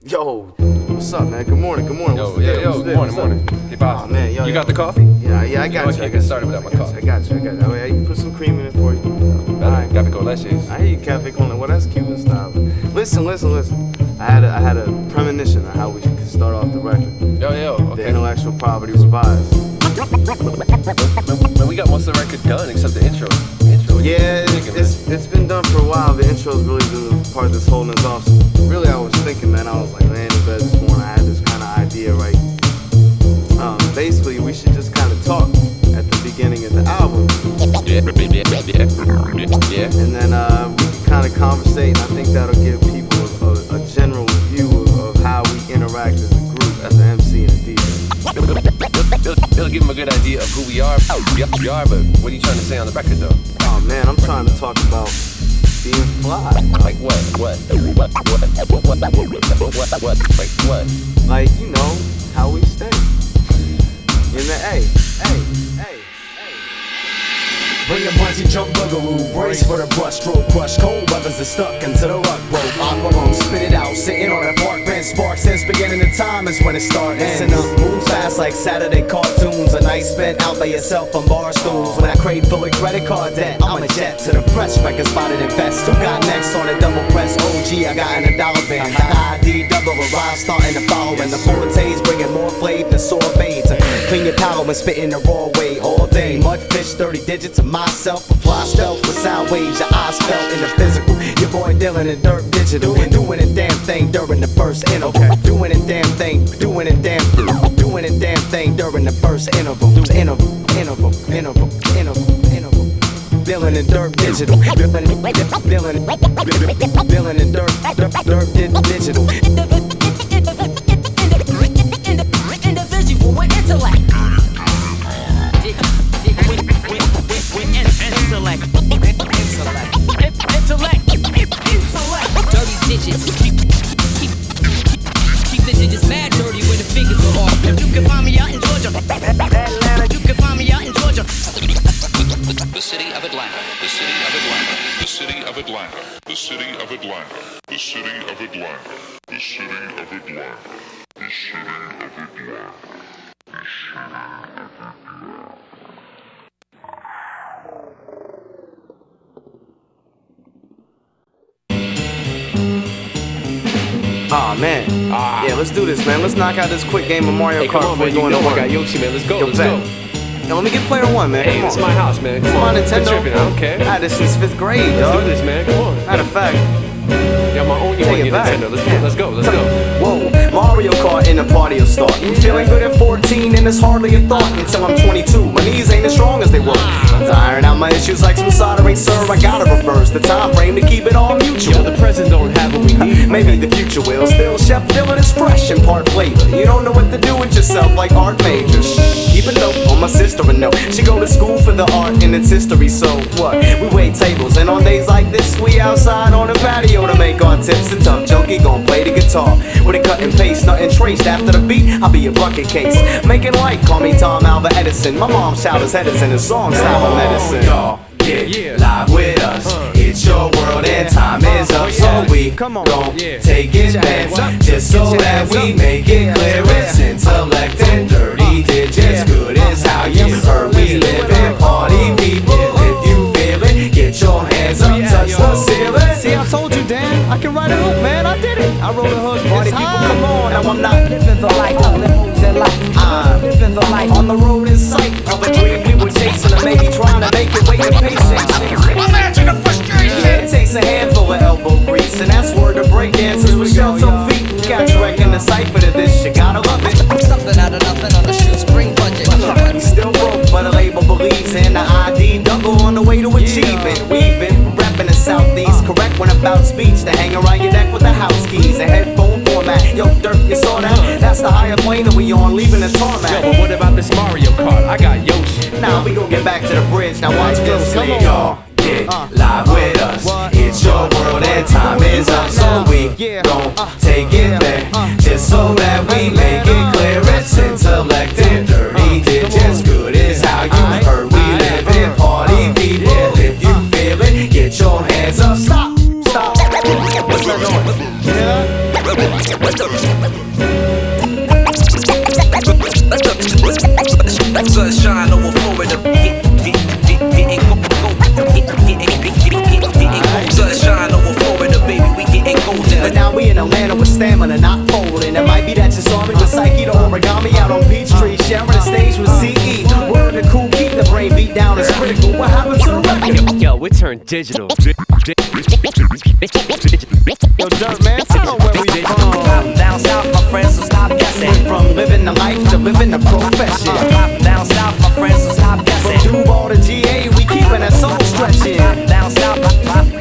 Yo, what's up, man? Good morning, good morning. Yo, good morning. Hey, boss. Oh, man, yo, you got the coffee? Yeah, I got you. I can't get started without my coffee. I got you. Oh, yeah, you can put some cream in it for you. Alright, café con leche. I hear you, cafe con leche. Well, that's Cuban style. Listen. I had a premonition of how we should start off the record. Yo, okay. The intellectual property revised. Man, we got most of the record done except the intro. Yeah, it's been done for a while. The intro's really been part of this holding us off. So really, I was thinking, man, I was like laying in bed this morning. I had this kind of idea, right? Basically, we should just kind of talk at the beginning of the album. Yeah. And then we can kind of conversate, and I think that'll give people a general view of how we interact as a group, as an MC and a DJ. It'll give them a good idea of who we are, but what are you trying to say on the record, though? Oh man, I'm trying to talk about being fly. Like what? Like what? Like, you know, how we stay. In the A. Bring a bungee jump boogaloo, brace for the brush stroke, crush cold brothers are stuck into the rug broke. Aqualung, spit it out, sitting on a park bench, spark since beginning of time is when it starts. Listen up, moves fast like Saturday cartoons, a night spent out by yourself on bar stools. When I crave for a credit card debt, I'm a jet to the fresh record spotted and vest. Who got next on a double press? OG, I got in a dollar bin. The ID double arrive, starting to follow, and the fortes bringing more flavor than sorbet. To clean your palate when spitting the raw way all day. Mudfish, 30 digits of myself, apply stealth with sound waves, your eyes felt in the physical. Your boy Dylan and Dirt Digital, doing a damn thing during the first interval. Doing a damn thing during the first interval. Dylan and Dirt Digital. Dylan and Dirt Digital. Individual with intellect. Intellect. Dirty digits. Keep the digits mad dirty when the fingers are off. You can find me out in Georgia. Atlanta. You can find me out in Georgia. The city of Atlanta. The city of Atlanta. The city of Atlanta. The city of Atlanta. The city of Atlanta. The city of Atlanta. The city of Atlanta. Aw, man. Yeah, let's do this, man. Let's knock out this quick game of Mario Kart before we go into work. I got Yoshi, man. Let's go. Yo, let me get player one, man. Hey, it's my house, man. Come on, Nintendo. tripping. I don't care. I had this since 5th grade, dog. Let's do this, man. Come on. Matter of fact, Yeah, my own Nintendo. Let's go. Whoa, Mario Kart and the party will start. You feeling good at 14 and it's hardly a thought until I'm 22. My knees ain't as strong as they were. To iron out my issues like some soldering, sir, I gotta reverse the time frame to keep it all mutual. Yo, the present don't have what we need. Maybe the future will. Still, Chef Dylan is fresh and part flavor. You don't know what to do with yourself like art majors. Keep a note on my sister a note. She go to school for the art and its history. So what? We wait tables and on days like this we outside on the patio to make our tips. The tough junkie gon' play the guitar with a cut and paste, nothing traced. After the beat, I'll be a bucket case. Making light, call me Tom Alva Edison. My mom showers headers and the song style of medicine. Y'all get live with us. It's your world and time is up, so we gon' take it back, just so that we make it clear. It's intellect and dirty digits. Good is how you heard we live and party people. If you feel it, get your hands up, touch the ceiling. See, I told you, Dan, I can write a hook, man. I did it. I wrote a hook. Party people, come on. Now I'm not Living the life of limos and life. Living the life on the road in sight of a dream we were chasing, or maybe trying to make it waiting patience. Imagine the frustration. Yeah, it takes a handful of elbow grease, and that's word to break dancers with shells on feet. Got you wrecking the cipher to this, you gotta love it. something out of nothing on a shoestring budget. He's still broke, but a label believes in the ID double on the way to achievement. We've been repping the Southeast, correct when about speech. To hang around your neck with the house keys, a headphone format. Yo, Dirt, you saw that? That's the higher plane that we on, leaving the tarmac. Yo, but what about this Mario Kart? I got Yoshi. Now we gon' get back to the bridge. Now watch this. Come on, y'all. Get live with us. It's your world and time is up, so we gon' take it back, just so that we make it clear. It's intellect and dirty digits. Good is how you heard we live in party people. If you feel it, get your hands up. Stop. What's that noise? Yeah. Sunshine over Florida. Sunshine over Florida, baby, we getting golden. But now we in Atlanta with stamina, not folding. It might be that you saw me with Psyche to origami out on Peachtree, sharing the stage with CE. Word to cool, keep the brain beat down is critical. What happened to the record? Yo, it turned digital. Yo, Dirt, man, tell them where we from. I'm down south, my friends, so stop guessing. From living the life to living the profession. I'm down south, my friends, so stop guessing. From Duval to GA, we keeping that soul stretching. Down south,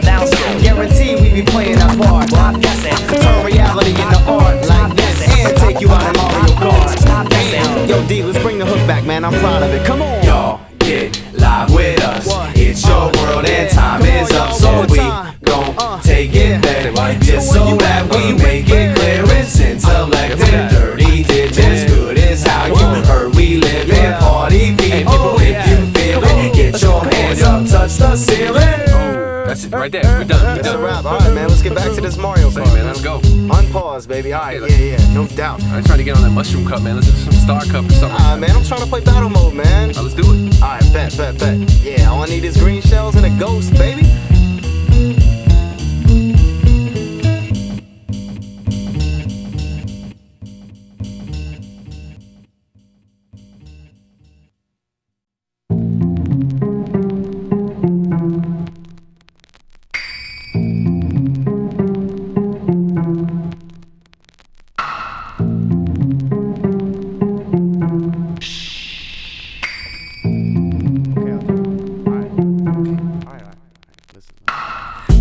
down south. Guarantee we be playing our part. Stop guessing. Turn reality into art like this and take you out in Mario Kart. Yo, D, let's bring the hook back, man. I'm proud of it. Come on. Y'all get live with us. It's your world and time is up, so we gon' take it back just so that we make it clear. It's Intellekt and dirty digits. Good is how you heard we live in party people. If you feel it, get your hands up, touch the ceiling. That's it, right there. We're done. We're That's a done. wrap. All right, man. Let's get back to this Mario Kart, man, let's go. Unpause, baby. All right, yeah, no doubt. I'm trying to get on that mushroom cup, man. Let's do some star cup or something. Man, I'm trying to play battle mode, man. Let's do it. All right, bet. Yeah, all I need is green shells and a ghost, baby.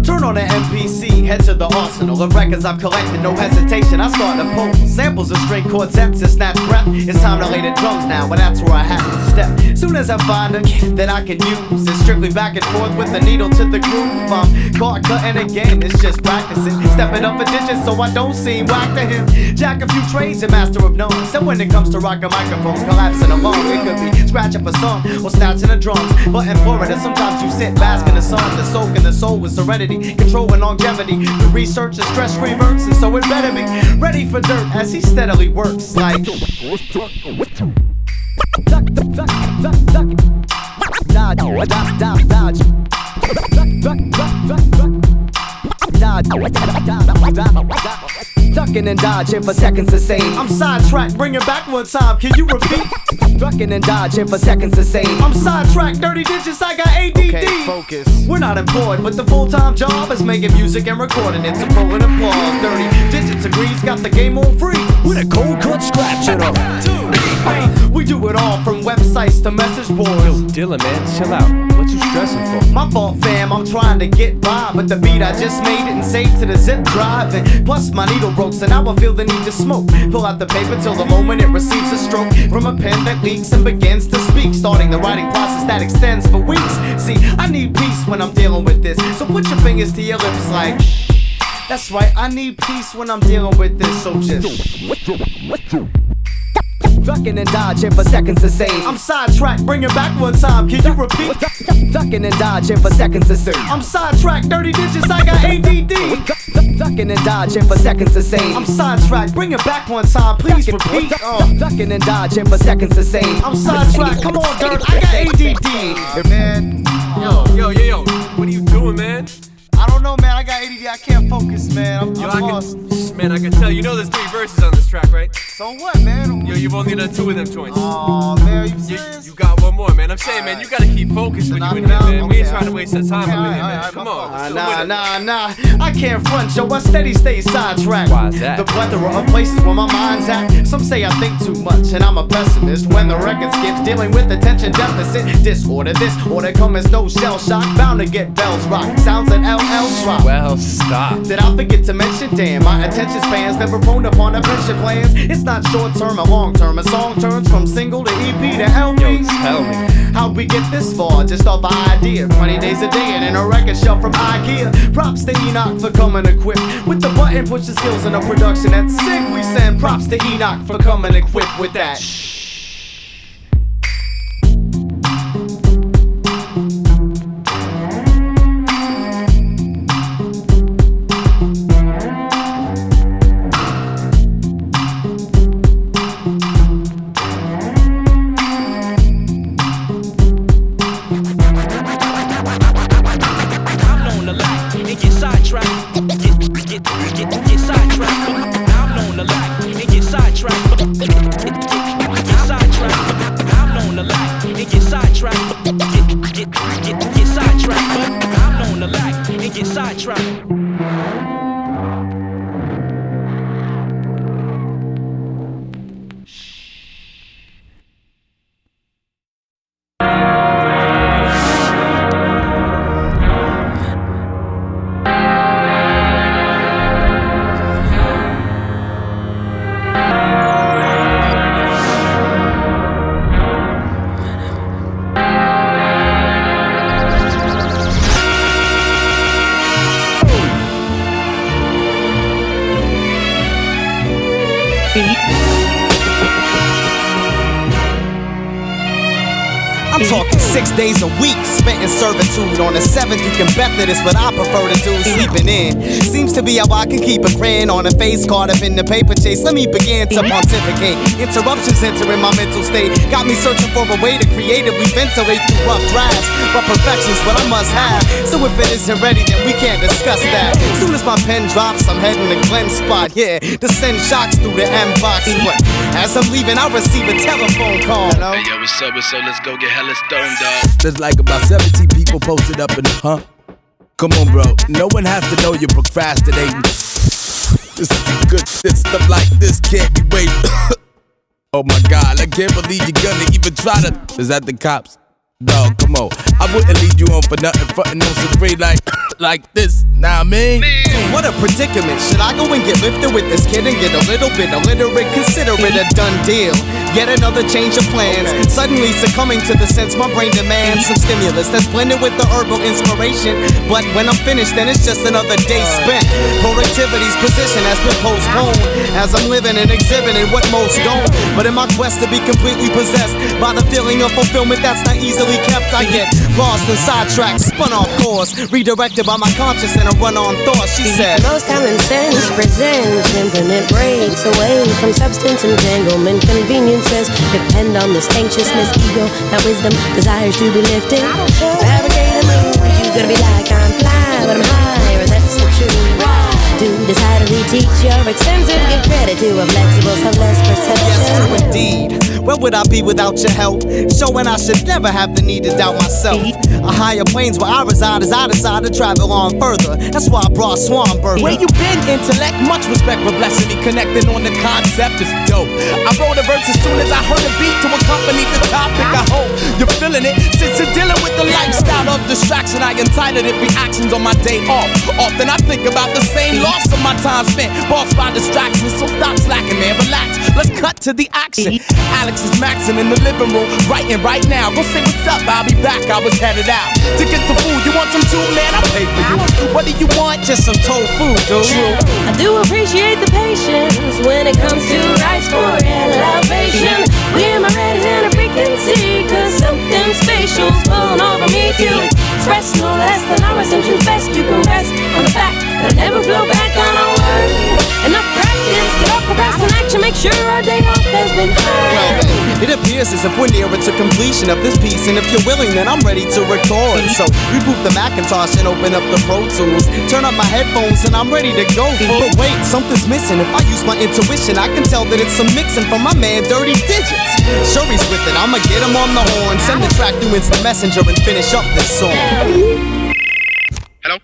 Turn on the MPC, head to the arsenal of records I've collected, no hesitation. I start to pull samples of string quartets and snatch breath. It's time to lay the drums down, but that's where I have to step. Soon as I find a that I can use, it's strictly back and forth with the needle to the groove. I'm caught cutting again, it's just practicing. Stepping up a digit so I don't seem whack to him. Jack a few trades and master of none. So when it comes to rocking microphones, collapsing along, it could be scratching for some or snatching the drums. But in Florida, sometimes you sit, bask in the sun, the soak in the soul with serenity, control and longevity. The research is stress-free verse, and so it better be ready for dirt as he steadily works like ducking and dodging for seconds the same. I'm sidetracked, bring it back one time, can you repeat? Ducking and dodging for seconds the same. I'm sidetracked, dirty digits, I got ADD. Okay, focus. We're not employed, but the full-time job is making music and recording it. So pull an applause, dirty digits agrees, got the game on free. With a cold cut scratch it up. We do it all from websites to message boards. Yo, Dylan, man, chill out. What you stressing for? My fault, fam, I'm trying to get by, but the beat I just made didn't save to the zip drive. And plus my needle broke, so now I feel the need to smoke. Pull out the paper till the moment it receives a stroke from a pen that leaks and begins to speak, starting the writing process that extends for weeks. See, I need peace when I'm dealing with this, so put your fingers to your lips like that's right, I need peace when I'm dealing with this, so just ducking and dodging for seconds the same. I'm sidetracked, bring it back one time, can you repeat? Ducking and dodging for seconds the same. I'm sidetracked, dirty digits, I got ADD. Ducking and dodging for seconds the same. I'm sidetracked, bring it back one time, please repeat. Ducking and dodging for seconds the same. I'm sidetracked, come on, Dirt, I got ADD. Man, Yo, what are you doing, man? I don't know, man, I got ADD, I can't focus, man. I'm lost. Man, I can tell. You know there's 3 verses on this track, right? So what, man? Yo, you've only done 2 of them joints. Oh, man, are you serious? You got one more, man. I'm saying, man, you gotta keep focused when you in here, man. We ain't trying to waste our time up in here, man. Come on. Nah. I can't front, yo. I steady stay sidetracked. Why is that? The plethora of places where my mind's at. Some say I think too much, and I'm a pessimist. When the record skips, dealing with attention deficit disorder. This order come as no shell shock. Bound to get bells rock. Sounds an LL drop. Well, stop. Did I forget to mention? Damn, my attention spans never prone upon a pension plans. It's not short term or long term. A song turns from single to EP to LP. Yo, tell me. How'd we get this far? Just off an idea. 20 days a day and in a record shelf from IKEA. Props to Enoch for coming equipped with the button pusher skills in a production that's sick. We send props to Enoch for coming equipped with that. I'm talking 6 days a week spent in servitude. On the 7th, you can bet that it's what I prefer to do. Sleeping in seems to be how I can keep a grin on a face card up in the paper chase. Let me begin to pontificate. Interruptions entering my mental state got me searching for a way to creatively ventilate through rough drafts. But perfection's what I must have. So if it isn't ready, then we can't discuss that. Soon as my pen drops, I'm heading to Glenn's spot. Yeah, to send shocks through the M-box. But as I'm leaving, I receive a telephone call. Hello? Hey, yo, what's up? Let's go get hella stoned, dog. There's like about 17 people posted up in the, huh? Come on, bro. No one has to know you're procrastinating. This is good shit. Stuff like this can't be waiting. Oh my God, I can't believe you're gonna even try to. Is that the cops? Dog, come on. I wouldn't lead you on for nothing. Frontin' on some grade like this. Nah, man. What a predicament. Should I go and get lifted with this kid and get a little bit illiterate? Consider it a done deal. Yet another change of plans. Okay. Suddenly succumbing to the sense my brain demands some stimulus that's blended with the herbal inspiration. But when I'm finished, then it's just another day spent. Productivity's position has been postponed as I'm living and exhibiting what most don't. But in my quest to be completely possessed by the feeling of fulfillment that's not easily kept, I get lost in sidetracks, spun off course, redirected by my conscience and a run-on thought. She said, most common sense presents infinite breaks away from substance entanglement. Conveniences depend on this anxiousness, ego, not wisdom, desires to be lifted. Fabricate a mood, you gonna be like I'm fly, but I'm higher, that's the truth. Do decide to reteach your extensive, give credit to a flexible, so less perception. Yes, true indeed. Where would I be without your help? Showing I should never have the need to doubt myself. A higher planes where I reside as I decide to travel on further. That's why I brought Swanberg. Where you been, Intellekt? Much respect for blessing me. Connecting on the concept is dope. I wrote a verse as soon as I heard a beat to accompany the topic. I hope you're feeling it. Since you're dealing with the lifestyle of distraction, I entitled it Reactions on my day off. Often I think about the same loss of my time spent, bossed by distractions. So stop slacking, man, relax. Let's cut to the action. Alex is maxing in the living room, writing right now. Go say what's up, I'll be back. I was headed out to get the food. You want some too, man? I'll pay for you. What do you want? Just some tofu, dude. True. I do appreciate the patience when it comes to rights for elevation. We're my ready in a frequency, cause something spatial's pulling over me to express no less than our assumptions best. You can rest on the fact that I never flow back on a word. Enough practice, get up, procrastination, make sure our day off has been heard. Well then, it appears as if we're nearer to completion of this piece, and if you're willing, then I'm ready to record. So reboot the Macintosh and open up the Pro Tools, turn up my headphones and I'm ready to go. But wait, something's missing. If I use my intuition, I can tell that it's some mixing from my man Dirty Digits. Sure he's with it, I'ma get him on the horn, send the track through Instant Messenger and finish up this song. Hello?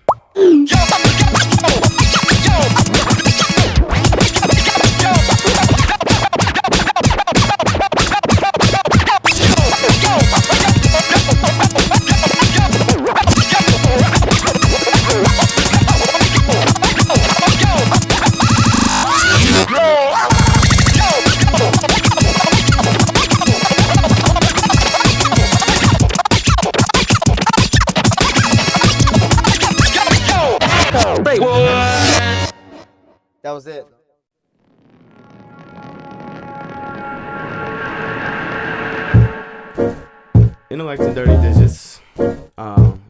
That was it. Intellekt and Dirty Digits.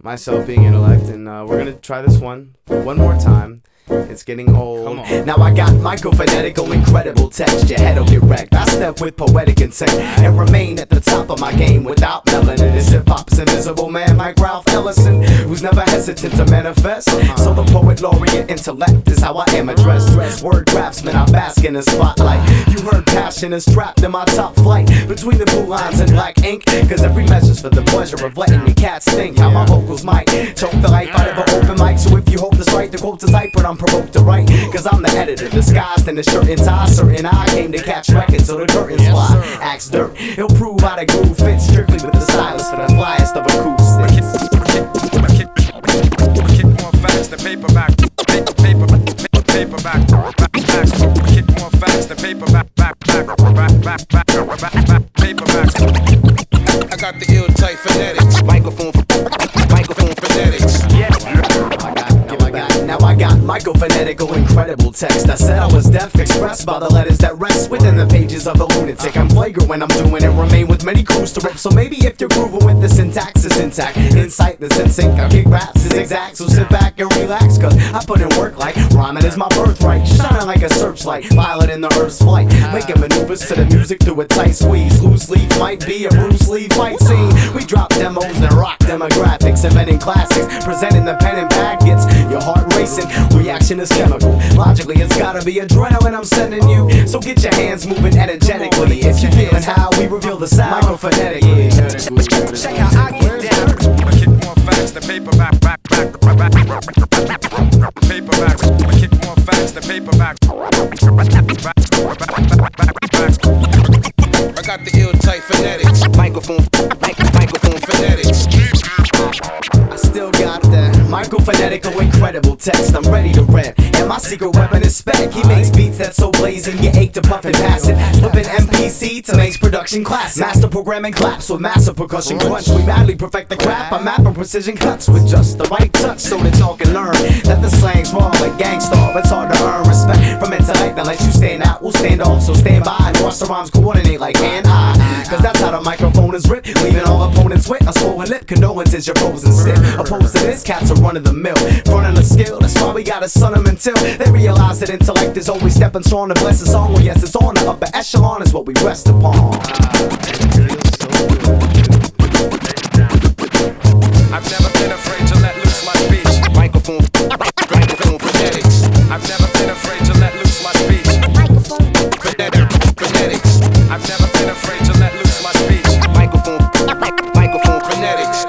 Myself being Intellekt, and we're gonna try this one more time. It's getting old. Now I got microphonetical, incredible texture. Head'll get wrecked. I step with poetic intent and remain at the top of my game without melanin. This hip-hop's invisible man like Ralph Ellison, who's never hesitant to manifest. So the poet laureate Intellekt is how I am addressed. Word craftsman, I bask in the spotlight. You heard passion is trapped in my top flight between the blue lines and black ink. Cause every measure's for the pleasure of letting your cats think how my vocals might choke the life out of an open mic. So if you hope this right, the quote's a type, but I'm provoked to write. Cause I'm the editor, disguised in the shirt and tie. Certain I came to catch records so the curtains fly. Axe Dirt, he'll prove how the groove fits strictly with the stylus for the flyest of acoustics. Kick more facts than paperback. Paperback. Kick more facts than paperback. Paperback. I got the ill tight phonetics. Microphone phonetics. Now I got microphonetical, incredible text. I said I was deaf, expressed by the letters that rest within the pages of a lunatic. I'm flagrant when I'm doing it, remain with many crews to rip. So maybe if you're grooving with the syntax is intact, insight that's in sync, I kick raps is exact. So sit back and relax, cause I put in work like rhyming is my birthright. Shining like a searchlight, pilot in the Earth's flight, making maneuvers to the music through a tight squeeze. Loose leaf might be a Bruce Lee fight scene. We drop demos and rock demographics, inventing classics, presenting the pen and pad gets your heart racing. Reaction is chemical, logically it's gotta be adrenaline I'm sending you. So get your hands moving energetically if you're feeling how we reveal the sound microphonetically. Check how I get down. I kick more facts than paperback. Paperback. I kick more facts than paperback. I got the ill-tight phonetics. Microphone phonetics. I still got that microphonetical incredible text. I'm ready to rap, and my secret weapon is spec. He makes beats that's so blazing you ache to puff and pass it. Flipping MPC to makes production class. Master programming claps with massive percussion crunch. We madly perfect the crap. I'm mapping precision cuts with just the right touch, so that y'all can learn that the slang's wrong like Gangstar. It's hard to earn respect from Intellekt. Unless you stand out, we'll stand off. So stand by and watch the rhymes coordinate like hand-eye. Cause that's how the microphone is ripped, leaving all opponents wet. A swollen lip, condolences, you're frozen stiff. Opposed to this, cats are running the mill, fronting the skill. That's why we gotta sun them until they realize that Intellekt is always stepping strong to bless the song. Well, yes, it's on the upper echelon is what we rest upon. I've never been afraid to let loose my speech. Microphone phonetics. I've never been afraid to let loose my speech. Phonetics. I've never been afraid to let loose my speech. Microphone phonetics.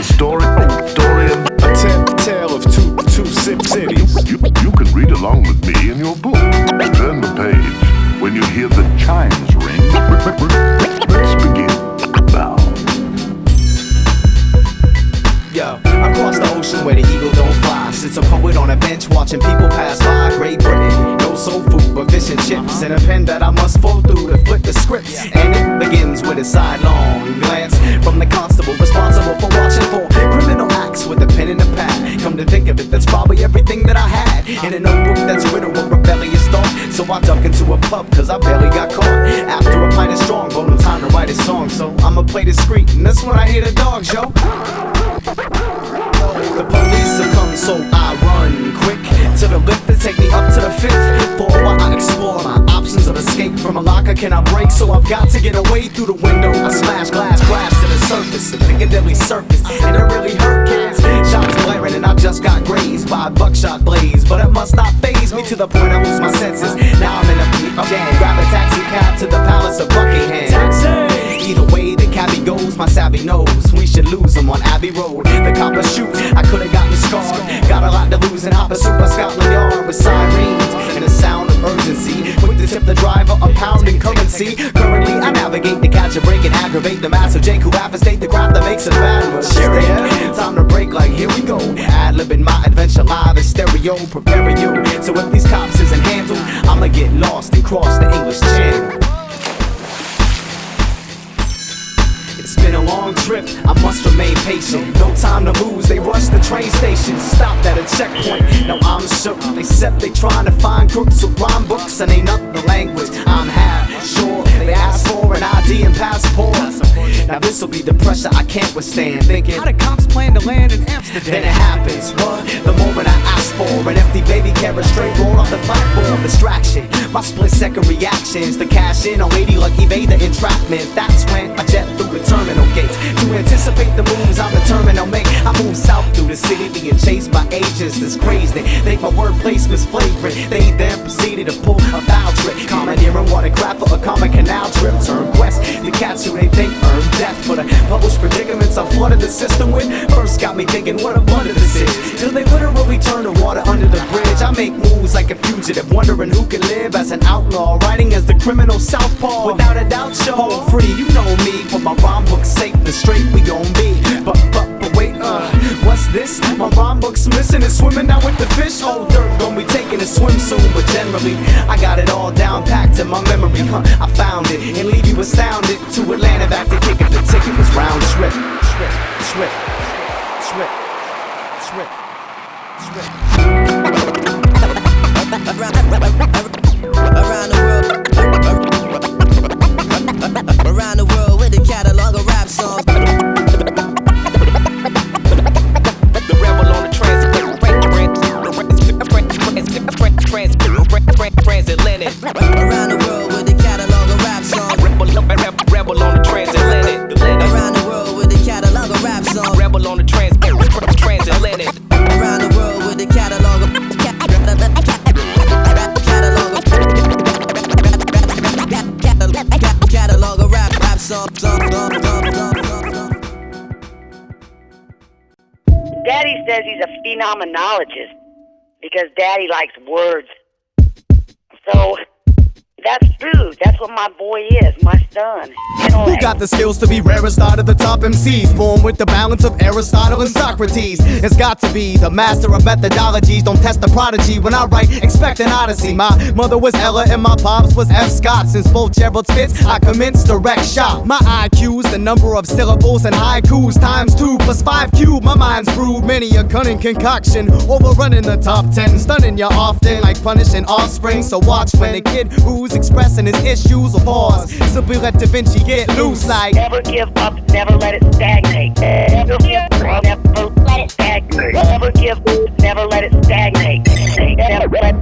Story of a tale of two cities. You can read along with me in your book. Turn the page when you hear the chimes ring. Let's begin now. Yo, across the ocean where the eagle don't fly, sits a poet on a bench watching people pass by. Great Britain, no soul food but fish and chips, and a pen that I must fall through to flip the scripts. And it begins with a sidelong glance from the constable responsible for watching for criminal acts with a pen and a pad. Come to think of it, that's probably everything that I had in a notebook that's riddled with rebellious thought. So I duck into a pub cause I barely got caught. After a pint of strong, but no time to write a song, so I'ma play discreet, and that's when I hear the dogs, yo. The police have come, so I run quick to the lift to take me up to the fifth floor while I explore my options of escape from a locker. Can I break? So I've got to get away through the window. I smash glass, crash to the surface, the Piccadilly Circus, and it really hurt kids. Shots blaring and I just got grazed by a buckshot blaze, but it must not faze me to the point I lose my senses. Now I'm in a jam, grab a taxi cab to the Palace of Buckingham. Either way the cabbie goes, my savvy knows we should lose him on Abbey Road. The copper shoot, I could've gotten scarred. Got a lot to lose and hop a super Scotland Yard with sirens and a sound of urgency. Quick to tip the driver a pound in currency. Currently I navigate to catch a break and aggravate the massive Jake who affistate the craft that makes us bad mistake. Time to break like here we go. Ad-libbing my adventure live in stereo, preparing you. So if these cops isn't handled, I'ma get lost and cross the English Channel. It's been a long trip, I must remain patient. No time to lose, they rush the train station. Stopped at a checkpoint, now I'm shook. They said they trying to find crooks with rhyme books, and ain't nothing the language I'm half sure. They asked for an ID and passport. Now this'll be the pressure I can't withstand. Thinking, how the cops plan to land in Amsterdam? Then it happens, but the moment I ask for an empty baby carriage straight rolled off the platform. Distraction, my split second reactions to cash in on lady like evade the entrapment. That's when I jet through the terminal gates to anticipate the moves I'm determined I'll make. I'm move south through the city, being chased by agents that's crazy. Think my word placements flagrant. They then proceeded to pull a foul trick, commandeering watercraft for a common canal trip. Turn quest to catch who they think earn death for the published predicaments I flooded the system with. First got me thinking what a wonder this is, till they literally turn the water under the bridge. I make moves like a fugitive, wondering who can live as an outlaw, riding as the criminal southpaw. Without a doubt, you're home free. You know me, but my rhyme book's safe and straight. We gon' be, but wait, what's this? My rhyme book's missing and swimming out with the fish. Oh, dirt gon' be taking a swim soon, but generally I got it all down packed in my memory. I found it and leave you astounded. To Atlanta back to kick it. The ticket was round trip. Around the world with a catalog of rap songs. The rebel on the transatlantic. Around the world with a catalog of rap songs. Rebel on the transatlantic. Around the world with a catalog of rap songs. Rebel on the transatlantic. Around the world with a catalog of catalog of rap songs. Daddy says he's a phenomenologist because Daddy likes words. So that's true. That's what my boy is, my son. Who got the skills to be rarest out of the top MCs? Born with the balance of Aristotle and Socrates. It's got to be the master of methodologies. Don't test the prodigy when I write, expect an odyssey. My mother was Ella and my pops was F. Scott. Since both Gerald spits, I commenced direct shot. My IQ's the number of syllables and haikus times 2 plus 5 cubed. My mind's brewed many a cunning concoction, overrunning the top 10, stunning you often like punishing offspring. So watch when a kid who's expressing his issues or pause, simply let Da Vinci get loose like never give up, never let it stagnate. Never give up, never let it stagnate. Never give up, never let it stagnate. Never let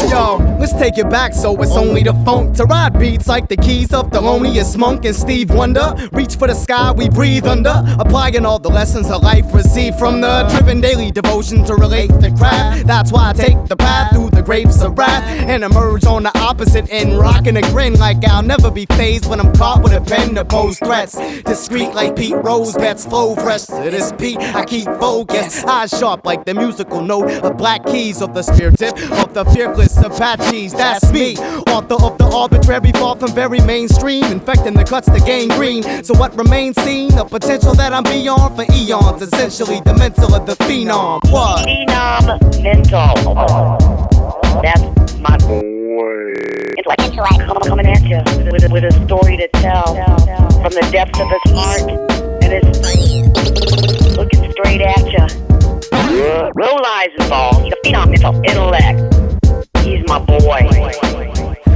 Yo, let's take it back so it's only the funk to ride beats like the keys of Thelonious Monk and Steve Wonder. Reach for the sky, we breathe under, applying all the lessons of life received from the driven daily devotion to relate the craft. That's why I take the path through the grapes of wrath and emerge on the opposite end, rocking a grin like I'll never be phased when I'm caught with a pen to pose threats. Discreet like Pete Rose bets, flow fresh to this beat. I keep focus, eyes sharp like the musical note of Black Keys of the spear tip of the fearless Apaches. That's me, author of the arbitrary, far from very mainstream, infecting the cuts to gain green. So what remains seen? The potential that I'm beyond for eons, essentially the mental of the phenom. What? Phenom mental. That's my intellect coming at you with a story to tell from the depths of his heart, and it's looking straight at you. No lies involved. He's a phenom mental intellect. He's my boy.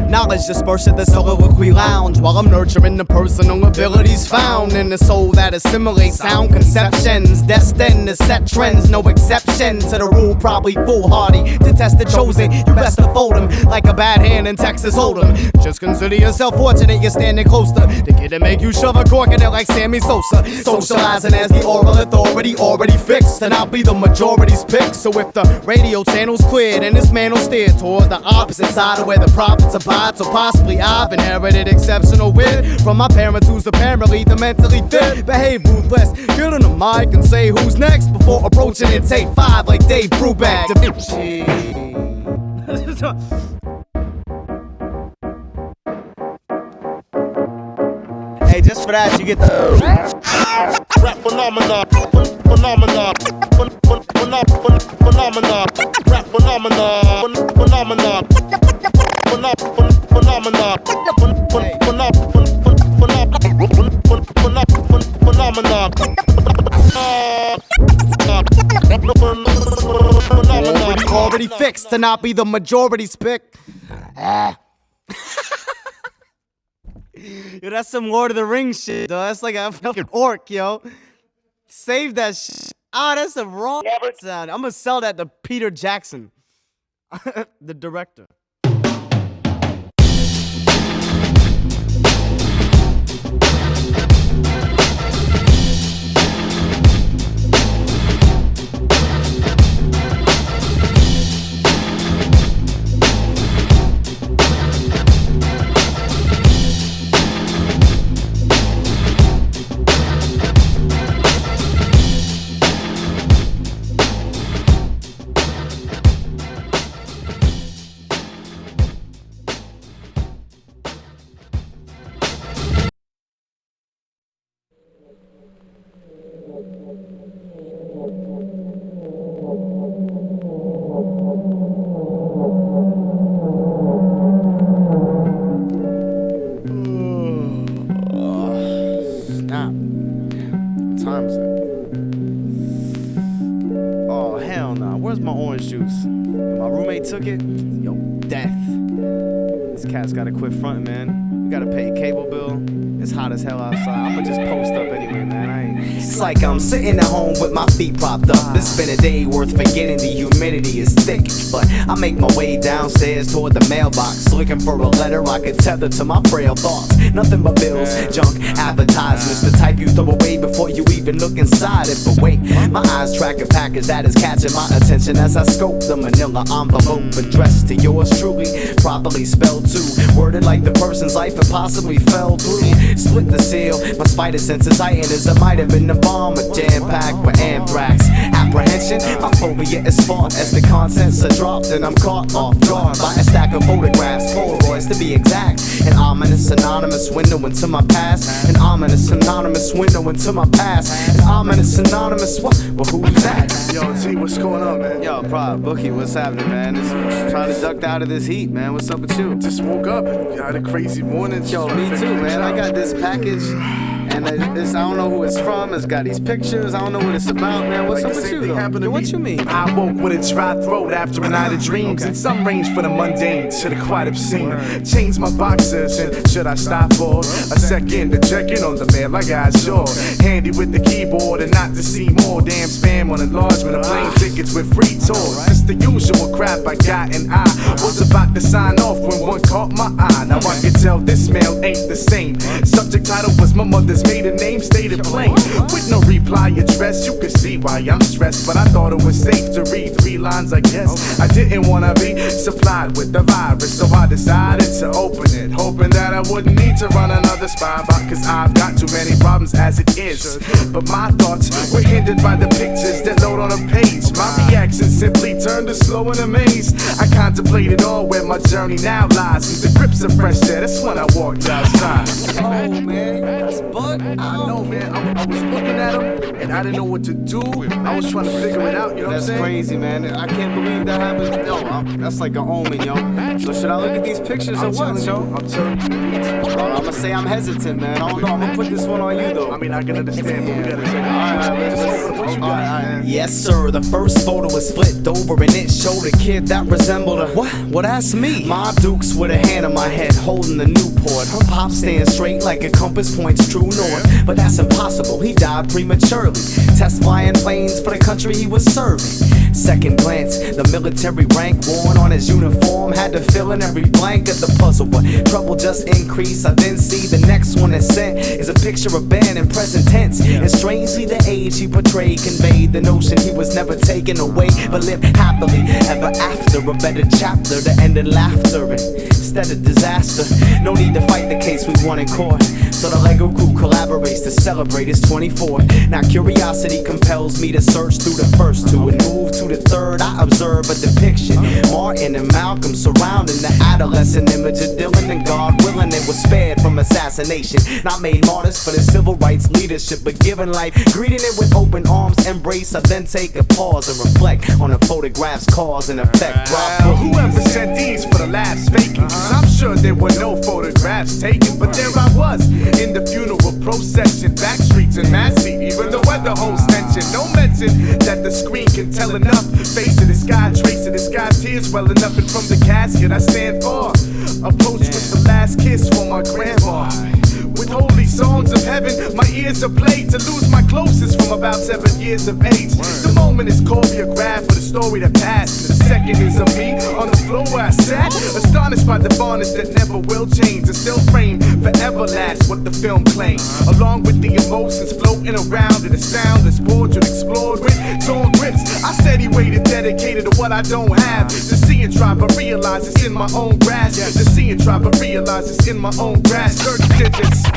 Knowledge dispersed at the soliloquy lounge while I'm nurturing the personal abilities found in the soul that assimilates sound conceptions, destined to set trends, no exception to the rule. Probably foolhardy to test the chosen. You best to fold 'em like a bad hand in Texas Hold'em. Just consider yourself fortunate you're standing close to the kid to make you shove a cork in it like Sammy Sosa. Socializing as the oral authority already fixed, and I'll be the majority's pick. So if the radio channel's cleared and this man will steer towards the opposite side of where the profits abide. So possibly I've inherited exceptional wit from my parents, who's apparently the mentally fit. Behave ruthless, get on the mic and say who's next before approaching it. Take 5 like Dave Brubeck. Da Vinci. Hey, just for that you get the rap phenomena, phenomena, phenomena, rap phenomena, phenomena. Already fixed to not be the majority's pick. Yo, that's some Lord of the Rings shit, though. That's like a fucking orc, yo. Save that shit. Ah, that's the wrong sound. I'm gonna sell that to Peter Jackson, the director. Took it, yo, death. This cat's gotta quit fronting, man. You gotta pay your cable bill. It's hot as hell outside. I'ma just post up anyway, man. It's like I'm sitting at home with my feet propped up. It's been a day worth forgetting the humidity is thick. But I make my way downstairs toward the mailbox, looking for a letter I could tether to my frail thoughts. Nothing but bills, junk, advertisements, the type you throw away before you even look inside it. But wait, my eyes track a package that is catching my attention as I scope the manila envelope addressed to yours truly, properly spelled too, worded like the person's life and possibly fell through. Split the seal, my spider senses heightened as it might have been a bomb, a jam-packed with anthrax. Apprehension, my phobia is far as the contents are dropped and I'm caught off guard by a stack of photographs, Polaroids to be exact. An ominous anonymous window into my past. An ominous anonymous window into my past. An ominous anonymous what? Well, who's that? Yo, T, what's going on, man? Yo, Prod, Bookie, what's happening, man? Just trying to duck out of this heat, man. What's up with you? Just woke up. Had a crazy morning. Yo, me too, man. I got this package, and I don't know who it's from. It's got these pictures. I don't know what it's about, man. What's up with you, though? What you mean? I woke with a dry throat after a night of dreams, and some range for the mundane to the quite obscene. Changed my boxers, and should I stop for a second to check in on the mail? I got sure. Handy with the keyboard and not to see more damn spam on enlargement of plane tickets with free tours. It's the usual crap I got, and I was about to sign off when one caught my eye. Now I can tell this mail ain't the same. Subject title was my mother's maiden name, stated plain. With no reply address, you can see why I'm stressed, but I thought it was safe to read 3 lines, I guess. I didn't wanna be supplied with the virus, so I decided to open it, hoping that I wouldn't need to run another spy bot, cause I've got too many problems as it is. But my thoughts were hindered by the pictures that load on a page. My reaction simply turned to slow and amazed. I contemplated all where my journey now lies, and the grips of fresh air, that's when I walked outside. Oh, man, that's Bud. I know, man. I was looking at him, and I didn't know what to do. I was trying to figure it out, you know what I'm saying? That's crazy, man. I can't believe that happened. Yo, that's like an omen, yo. So should I look at these pictures or what, yo? I'm telling you. I'm gonna say I'm hesitant, man. I don't know. I'm gonna put this one on you, though. I mean, I can understand, but we gotta check it out. What you got? Yes, sir. The first photo was flipped over and it showed a kid that resembled a what? Well, that's me. Mob Dukes with a hand on my head, holding the Newport. Her pop stands straight like a compass points true north, but that's impossible. He died prematurely. Test flying planes for the country he was serving. Second glance, the military rank worn on his uniform had to fill in every blank of the puzzle, but trouble just increased. I then see the next one that's sent is a picture of Ben in present tense, and strangely the age he portrayed conveyed the notion he was never taken away, but lived happily ever after. A better chapter that ended laughter instead of disaster. No need to fight the case we won in court, so the Lego crew collaborates to celebrate his 24th. Now curiosity compels me to search through the first 2 and move to the 3rd. I observe a depiction, Martin and Malcolm surrounding the adolescent image of Dylan, and God willing it was spared from assassination. Not made martyrs for the civil rights leadership, but given life, greeting it with open arms embrace. I then take a pause and reflect on the photograph's cause and effect. Well, whoever sent these for the laughs faking, cause I'm sure there were no photographs taken, but there I was in the funeral procession, back streets in Massey, even the weather holds tension. No mention that the screen can tell enough. Face of the sky, trace of the sky, tears welling up, and from the casket I stand for Approach with the last kiss for my grandma. With holy songs of heaven, my ears are played to lose my closest from about 7 years of age. The moment is choreographed for the story that passed. The second is of me on the floor where I sat, astonished by the varnish that never will change. And still frame forever lasts what the film claims. Along with the emotions floating around in a sound that's bored and explored with torn grips. I steady waited, dedicated to what I don't have. To see and try, but realize it's in my own grasp. To see and try, but realize it's in my own grasp. 30 digits.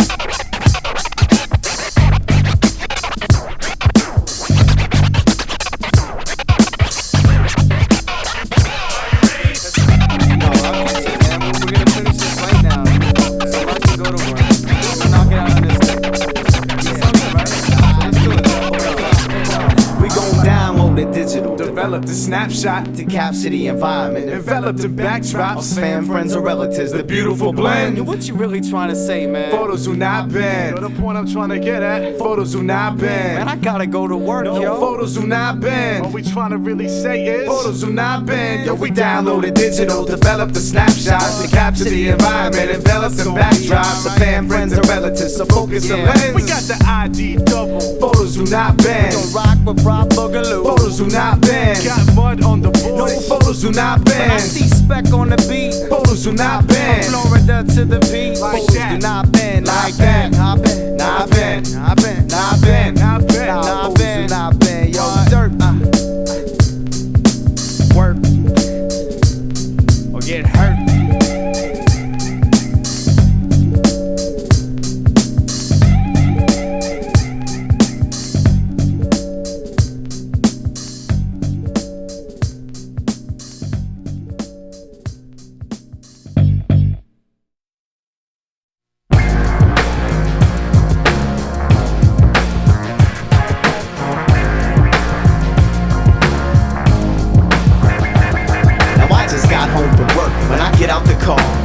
Develop the snapshot to capture the environment. Enveloped in backdrops, fam, friends, or relatives. The beautiful blend. What you really trying to say, man? Photos do not bend. You know the point I'm trying to get at? Photos do not bend. Man, I gotta go to work, yo. Photos do not bend. What we trying to really say is photos do not bend. Yo, we downloaded digital, develop the snapshots to capture the environment. Enveloped in backdrops, fam, friends, and relatives. So focus the lens. We got the ID double. Photos do not bend. Don't rock with prop boogaloo. Photos do not bend. Got mud on the board. No, photos do not bend. I see speck on the beat. Photos do not bend. From Florida to the beat. Like photos that. do not bend. Like that. Not bend. Not bend. Not bend. Not bend. Not bend. Not bend. Not bend. Yo, dirt. Work. Or get hurt.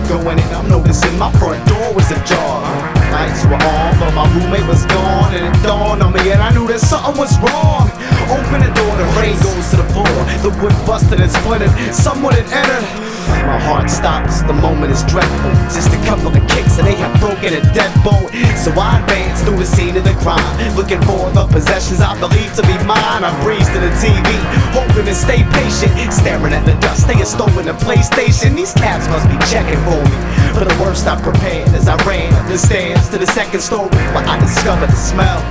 Going in, I'm noticing my front door was ajar. Lights were on, but my roommate was gone, and it dawned on me, and I knew that something was wrong. Open the door, the rain goes to the floor. The wood busted and splintered. Someone had entered. My heart stops, the moment is dreadful. Just a couple of kicks and they have broken a deadbolt. So I advance through the scene of the crime, looking for the possessions I believe to be mine. I breeze to the TV, hoping to stay patient, staring at the dust they had stolen the PlayStation. These cats must be checking for me. For the worst I prepared as I ran up the stairs to the second story, where I discovered the smell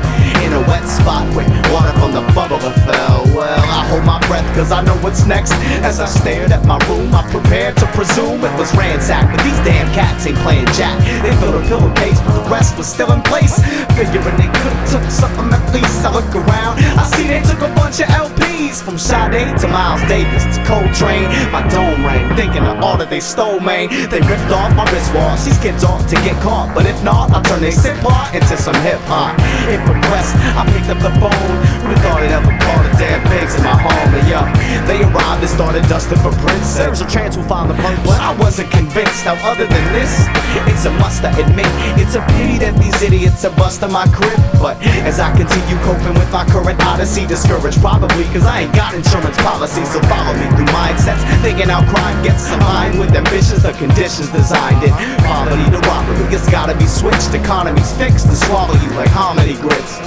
in a wet spot where water from the bubbler fell. Well, I hold my breath cause I know what's next. As I stared at my room, I prepared to presume it was ransacked, but these damn cats ain't playing jack. They built a pillowcase, but the rest was still in place. Figuring they could've took something at least. I look around, I see they took a bunch of LPs, from Sade to Miles Davis to Coltrane. My dome rang, thinking of all that they stole, man. They ripped off my wristwatch, these kids ought to get caught, but if not, I'll turn their sit part into some hip-hop. If request, I picked up the phone. Who'd have thought it ever called the damn pigs in my home? And yo, they arrived and started dusting for prints. There's a chance we'll find the punk, but I wasn't convinced. Now other than this, it's a must I admit, it's a pity that these idiots are busting my crib. But as I continue coping with my current odyssey, discouraged probably cause I ain't got insurance policies. So follow me through mindsets, thinking how crime gets aligned with ambitions. The conditions designed it, poverty to robbery, it's gotta be switched. Economy's fixed to swallow you like hominy grits.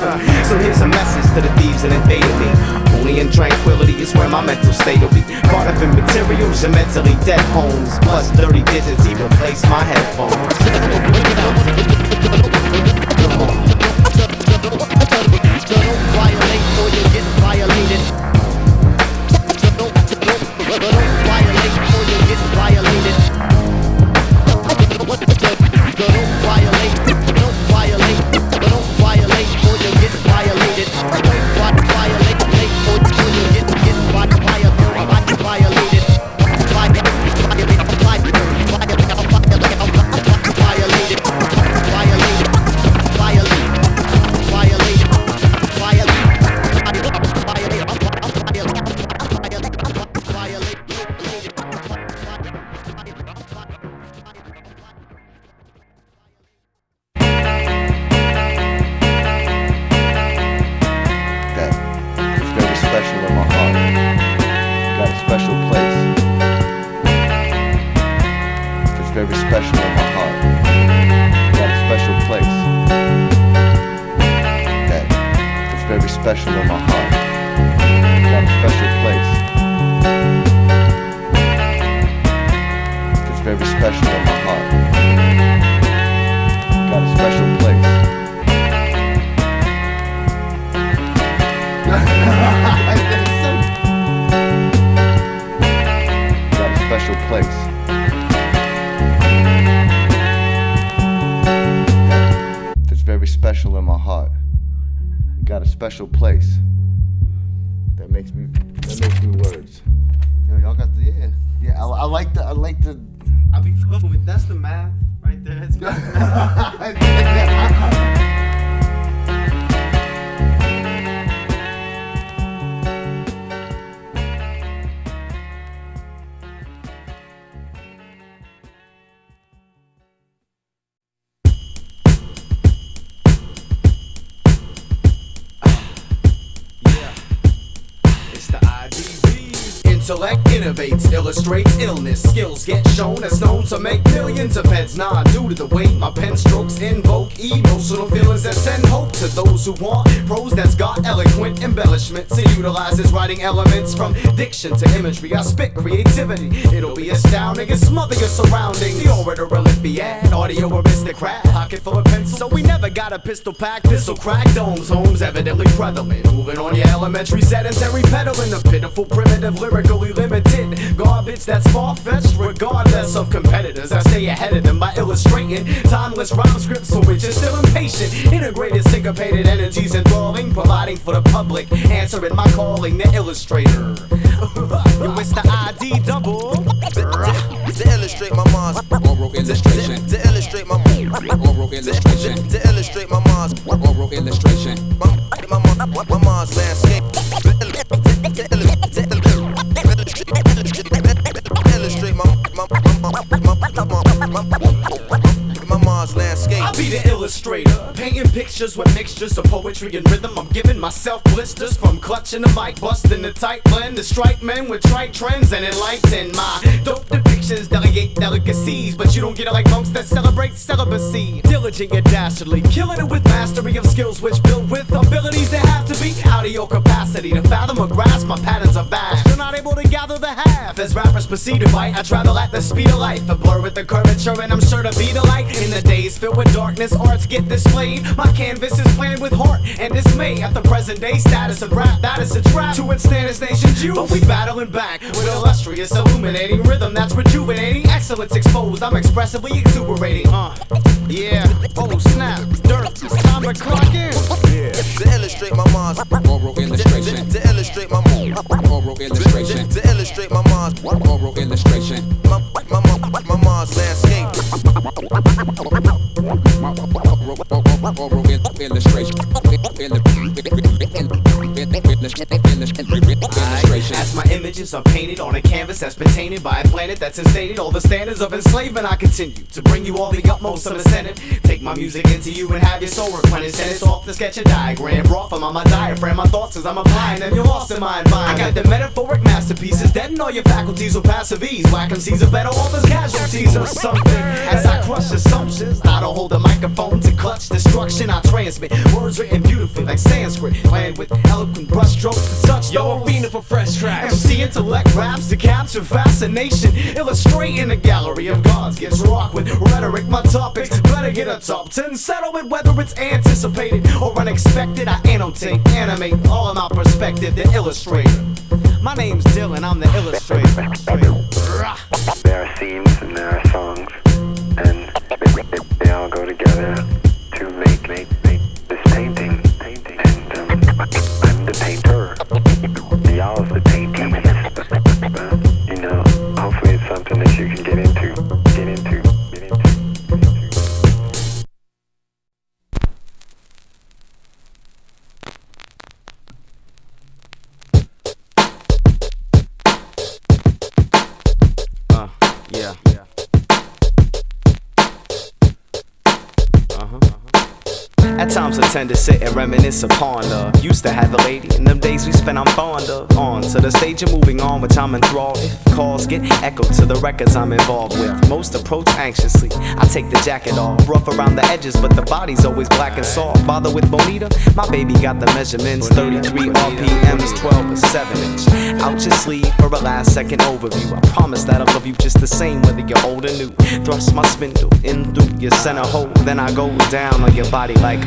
So here's a message to the thieves that invaded me. Only in tranquility is where my mental state will be. Caught up in materials and mentally dead homes. Plus dirty digits, he replaced my headphones. Don't violate or you'll get violated. Don't violate or you'll get violated. Don't violate, don't violate, don't violate or you'll get violated. Don't violate or you'll get violated. very special in my heart. Got a special place. That is very special in my heart. Got a special place. It's very special in my heart. Got a special place. Got a special place. That's very special in my heart. Got a special place. That makes me words. Yo, y'all got the I like the I'll be flipping with that's the math right there. It's Intellekt innovates, illustrates illness. Skills get shown as known to make millions of heads nod due to the way my pen strokes invoke emotional feelings that send hope to those who want prose that's got eloquent embellishments. It utilizes writing elements from diction to imagery. I spit creativity, it'll be astounding and smother your surroundings. The orator Olympiad, audio aristocrat, pocket full of pencils, so we never got a pistol pack. This'll crack domes, homes evidently prevalent. Moving on your elementary sedentary peddling the pitiful primitive lyrical limited garbage that's far-fetched regardless of competitors. I stay ahead of them by illustrating timeless rhyme scripts for which is still impatient. Integrated syncopated energies enthralling, providing for the public, answering my calling, the illustrator. Yo, it's the ID double. To illustrate my mom's oral illustration. To illustrate my oral illustration. To illustrate my mom's oral illustration. My mom's landscape. Illustrate my mom's landscape. I'll be the illustrator, painting pictures with mixtures of poetry and rhythm. I'm giving myself blisters from clutching the mic, busting the tight blend to strike men with trite trends and enlighten my dope depictions, delegate delicacies, but you don't get it like monks that celebrate celibacy. Diligent yet dastardly, killing it with mastery of skills which build with abilities that have to be out of your capacity to fathom or grasp. My patterns are vast, you're not able to gather the half. As rappers proceed to bite, I travel at the speed of light, a blur with the curvature, and I'm sure to be the light. In the days filled with darkness, arts get displayed. My canvas is planned with heart and dismay. At the present day status of rap, that is a trap to withstand this nation's youth. But we battling back with illustrious, illuminating rhythm that's rejuvenating. Excellence exposed, I'm expressively exuberating. Yeah, oh snap, dirt, it's time to clock in. Yeah. To illustrate my mom's oral illustration. To illustrate my mom's oral illustration. To illustrate my mom's oral illustration. My mom's landscape. Oral illustration. As my images are painted on a canvas that's been tainted by a planet that's instated all the standards of enslavement, I continue to bring you all the utmost of incentive. Take my music into you and have your soul replenished. And it's off to sketch a diagram brought from on my diaphragm. My thoughts as I'm applying them, you're lost in my environment. I got the metaphoric masterpieces, deaden all your faculties with passive ease. Whack MCs are better off as casualties or something. As I crush assumptions, I don't hold the microphone to clutch destruction. I transmit words written beautifully like Sanskrit, planned with eloquent brushstrokes and such. Yo, I'm fiending for fresh tracks. MC Intellekt raps to capture fascination, illustrating a gallery of gods. Gets rocked with rhetoric. My topics better get a top 10. Settle with whether it's anticipated or unexpected. I annotate, animate all of my perspective. The illustrator. My name's Dylan. I'm the illustrator. There are themes and there are songs, and they all go together to make this painting. And I'm the painter. Y'all's the painting. You know, hopefully it's something that you can get into. At times I tend to sit and reminisce upon love. Used to have a lady in them days we spent, I'm fond of. On to the stage of moving on, which I'm enthralled. If calls get echoed to the records I'm involved with, most approach anxiously. I take the jacket off, rough around the edges, but the body's always black and soft. Bother with Bonita, my baby got the measurements, 33 RPMs, 12 or 7-inch. Out your sleeve for a last second overview. I promise that I'll love you just the same, whether you're old or new. Thrust my spindle in through your center hole, then I go down on your body like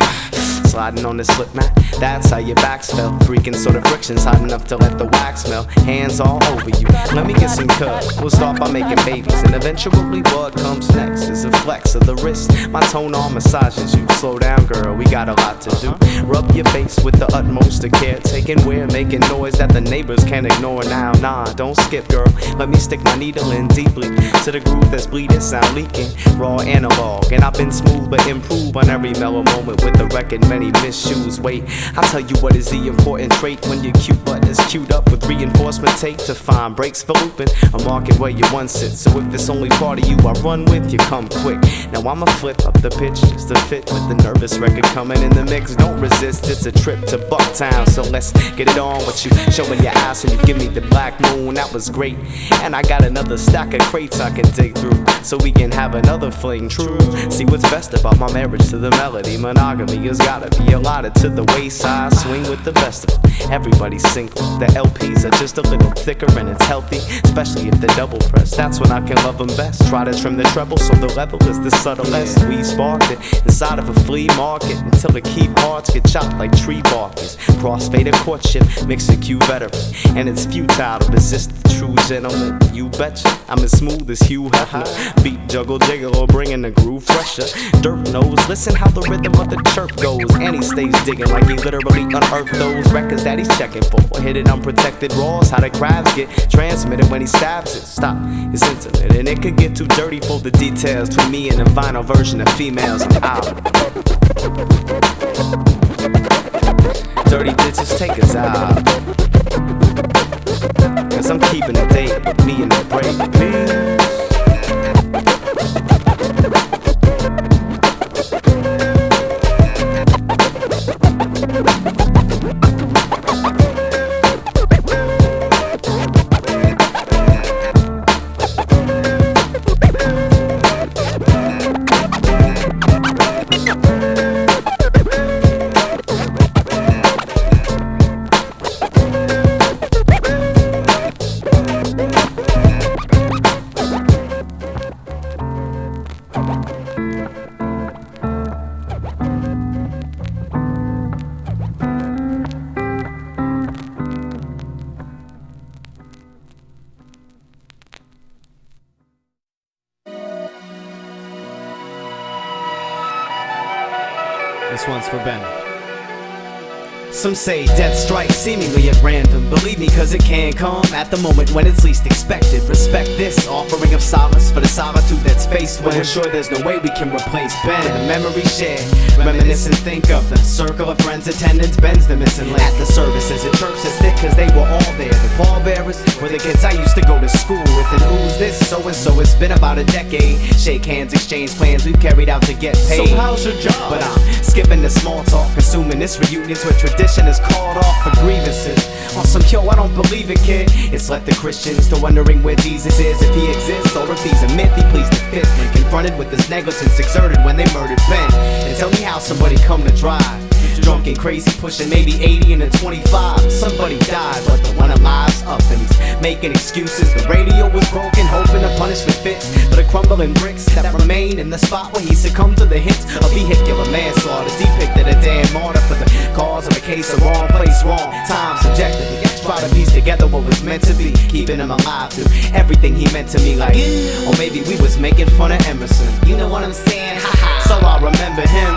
sliding on the slip mat. That's how your backs fell. Freaking sort of friction's hot enough to let the wax melt. Hands all over you. Let me get some cut. We'll start by making babies, and eventually what comes next is a flex of the wrist. My tone arm massages you. Slow down, girl, we got a lot to do. Rub your face with the utmost of care. Taking we're making noise that the neighbors can't ignore now. Nah, don't skip, girl. Let me stick my needle in deeply to the groove that's bleeding, sound leaking. Raw analog, and I've been smooth but improve on every mellow moment with the record. Many miscues. Wait, I'll tell you what is the important trait when your cute butt is queued up with reinforcement tape to find breaks for looping. A market where you once sit. So if it's only part of you I run with, you come quick. Now I'ma flip up the pitch just to fit with the nervous record coming in the mix. Don't resist, it's a trip to Bucktown. So let's get it on with you showing your ass and you give me the black moon. That was great. And I got another stack of crates I can dig through so we can have another fling. True. See what's best about my marriage to the melody. Monogamy has gotta be allotted to the wayside. Swing with the best of them. Everybody's single. The LPs are just a little thicker and it's healthy, especially if they're double pressed. That's when I can love them best. Try to trim the treble so the level is the subtlest. We sparked it inside of a flea market until the key parts get chopped like tree barkers. Crossfader courtship, mix a Q veteran, and it's futile to resist the true gentleman. You betcha, I'm as smooth as Hugh Hefner. Beat juggle jiggle or bringing the groove fresher. Dirt knows, listen how the rhythm of the chirp goes. And he stays digging like he literally unearthed those records that he's checking for. Hidden unprotected raws, how the crabs get transmitted when he stabs it. Stop, it's intimate and it could get too dirty for the details between me and the vinyl version of females and out. Dirty bitches, take us out. Cause I'm keeping a date with me and the break, please. This one's for Ben. Some say death strikes seemingly at random. Believe me, cause it can come at the moment when it's least expected. Respect this offering of solace for the solitude that's faced when we're sure there's no way we can replace Ben. The memory shared, reminisce and think of the circle of friends, attendance, Ben's the missing link. At the services at church that's thick cause they were all there. The pallbearers were the kids I used to go to school with. And who's this so-and-so? It's been about a decade. Shake hands, exchange plans we've carried out to get paid. So how's your job? But I'm skipping the small talk, assuming this reunion's where tradition is called off for grievances. On some yo, I don't believe it, kid. It's left the Christians to wondering where Jesus is, if he exists, or if he's a myth. He pleads the fifth when confronted with this negligence exerted when they murdered Ben. And tell me how somebody come to drive drunk and crazy, pushing maybe 80 and a 25. Somebody died, but the one alive's up and he's making excuses. The radio was broken, hoping the punishment fits for the crumbling bricks that remain in the spot where he succumbed to the hits of vehicular manslaughter. Depicted a damn martyr for the cause of a case of wrong place, wrong time, subjectively. Try to piece together what was meant to be, keeping him alive through everything he meant to me. Like, or maybe we was making fun of Emerson. You know what I'm saying? Haha. So I remember him.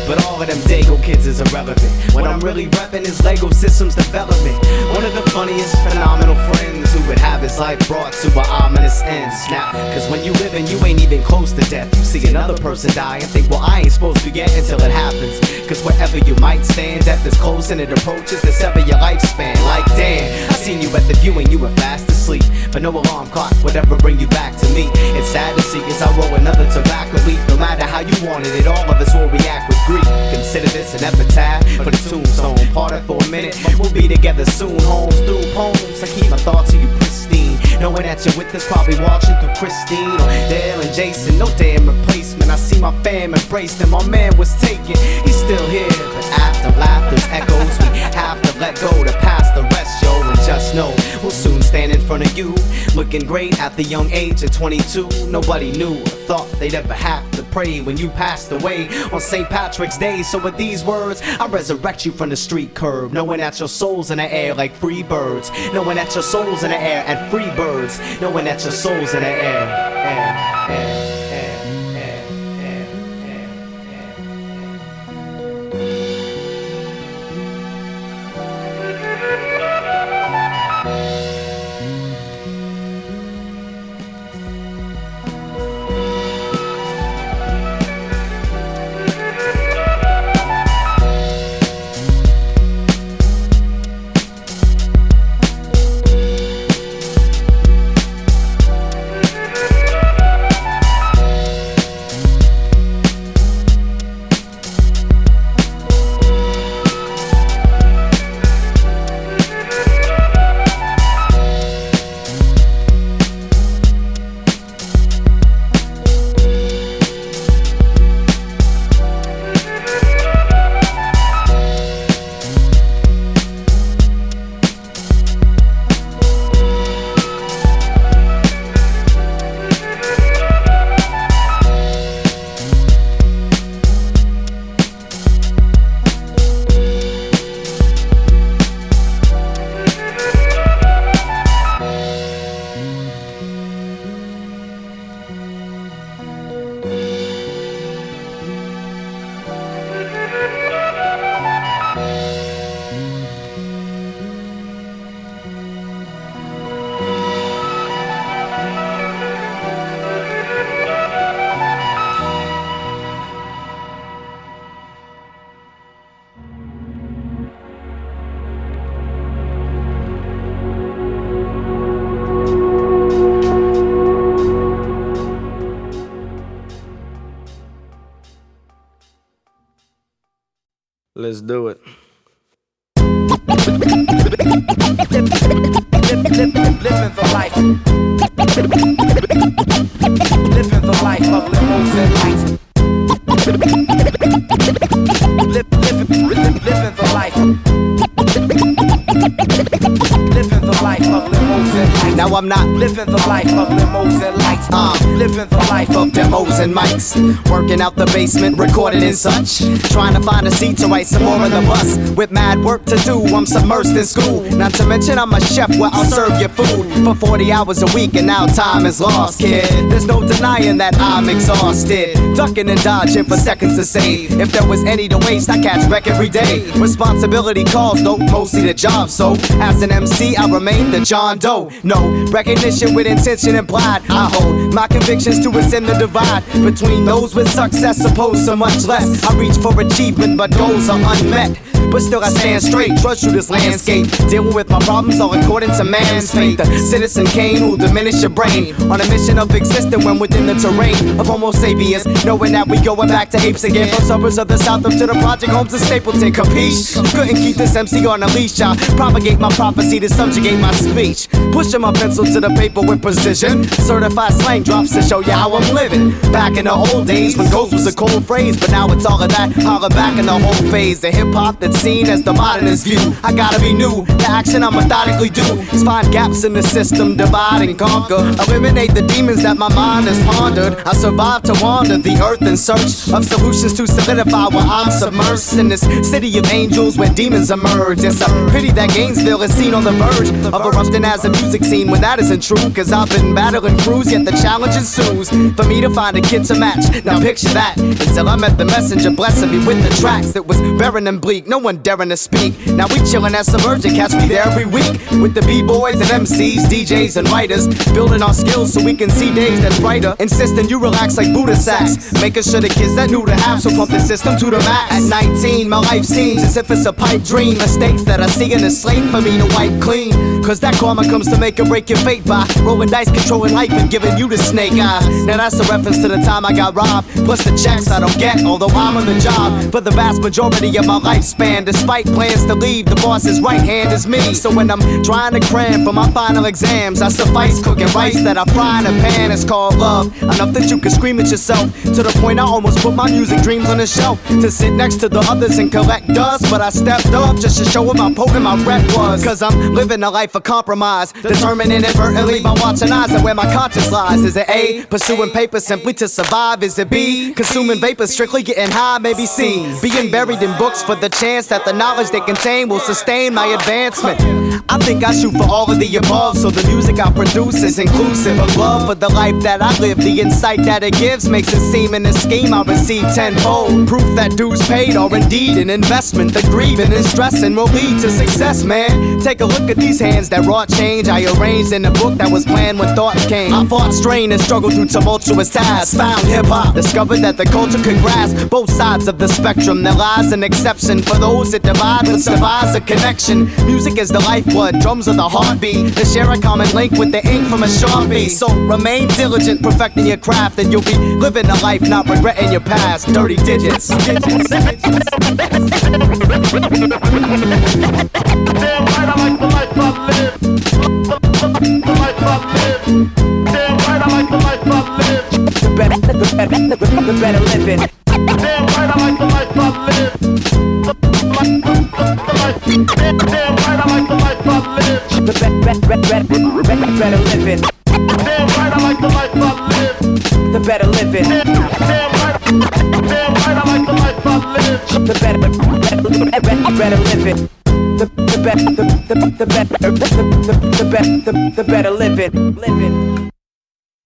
But all of them Dago kids is irrelevant. What I'm really repping is Lego systems development. One of the funniest, phenomenal friends who would have his this life brought to an ominous end. Snap, cause when you living, you ain't even close to death. You see another person die and think, well, I ain't supposed to get until it happens. Cause wherever you might stand, death is close and it approaches to sever your lifespan. Like damn, I seen you at the viewing, you were fast asleep, but no alarm clock would ever bring you back to me. It's sad to see as I roll another tobacco leaf. No matter how you wanted it, all of us will react with grief. Consider this an epitaph for the tombstone. Parted for a minute, but we'll be together soon. Homes through poems, I keep my thoughts of you pristine, knowing that you're with us, probably watching through Christine or Dale and Jason. No damn replacement. I see my fam embrace them. My man was taken, he's still here, but after laughter's echoes, we have to let go to pass the rest, yo. And just know we'll soon stand in front of you, looking great at the young age of 22. Nobody knew or thought they'd ever have to pray when you passed away on St. Patrick's Day. So with these words, I resurrect you from the street curb, knowing that your soul's in the air like free birds, knowing that your soul's in the air and free birds, knowing that your soul's in the air. Let's do it. Living the life. Living the life of limos and lights. Living the life. Living the life of limos and lights. Now I'm not living the life of limos and lights. Living the life of demos and mics, working out the basement, recording and such, trying to find a seat to write some more on the bus. With mad work to do, I'm submersed in school. Not to mention I'm a chef where I'll serve your food for 40 hours a week, and now time is lost, kid. There's no denying that I'm exhausted, ducking and dodging for seconds to save. If there was any to waste, I catch wreck every day. Responsibility calls, though, mostly the job. So as an MC, I remain the John Doe. No recognition with intention implied. I hold my convictions to ascend the divide between those with success opposed to much less. I reach for achievement, but goals are unmet. But still I stand straight, trudge through this landscape, dealing with my problems all according to man's fate. The citizen Kane who'll diminish your brain, on a mission of existing when within the terrain of Homo sapiens, knowing that we going back to apes again. From suburbs of the south up to the project homes of Stapleton, capiche? Couldn't keep this MC on a leash, I propagate my prophecy to subjugate my speech, pushing my pencil to the paper with precision, certified slang drops to show you how I'm living. Back in the old days when ghost was a cold phrase, but now it's all of that, holler back in the whole phase. The hip-hop that's seen as the modernist view, I gotta be new. The action I methodically do is find gaps in the system, divide and conquer, eliminate the demons that my mind has pondered. I survive to wander the earth in search of solutions to solidify where I'm submersed in this city of angels where demons emerge. It's a pity that Gainesville is seen on the verge of erupting as a music scene when that that isn't true, cause I've been battling crews, yet the challenge ensues for me to find a kid to match. Now picture that, until I met the messenger blessing me with the tracks that was barren and bleak, no one daring to speak. Now we chillin' at Submergent, catch me there every week with the B-boys and MCs, DJs and writers, building our skills so we can see days that's brighter. Insisting you relax like Buddha sacks, making sure the kids that knew the half, so pump the system to the max. At 19, my life seems as if it's a pipe dream. Mistakes that I see in the slate for me to wipe clean, cause that karma comes to make or break your fate by rolling dice, controlling life and giving you the snake eyes. Now that's a reference to the time I got robbed, plus the checks I don't get, although I'm on the job for the vast majority of my lifespan. Despite plans to leave, the boss's right hand is me. So when I'm trying to cram for my final exams, I suffice cooking rice that I fry in a pan. It's called love, enough that you can scream at yourself, to the point I almost put my music dreams on the shelf to sit next to the others and collect dust. But I stepped up just to show them how potent my rep was, cause I'm living a life of compromise, determined inadvertently by watching eyes and where my conscience lies. Is it A, pursuing paper simply to survive? Is it B, consuming vapors, strictly getting high? Maybe C, being buried in books for the chance that the knowledge they contain will sustain my advancement. I think I shoot for all of the above, so the music I produce is inclusive of love for the life that I live. The insight that it gives makes it seem in the scheme I receive tenfold. Proof that dues paid are indeed an investment. The grieving and stressing will lead to success, man. Take a look at these hands that wrought change I arranged in a book that was planned when thoughts came. I fought strain and struggled through tumultuous tasks, found hip-hop, discovered that the culture could grasp both sides of the spectrum. There lies an exception for those that divide but survives a connection. Music is the lifeblood, drums are the heartbeat, they share a common link with the ink from a Sharpie. So remain diligent, perfecting your craft, and you'll be living a life not regretting your past. Dirty digits. Damn right, I like the life I live. The life I live. Damn right, I like the life I live. The better living. Damn right, I like the life I live. Damn right, I like the life I live. The better living. Damn right, I like the life I live. The better living. Damn right, I like the life I live. The better living. The better living.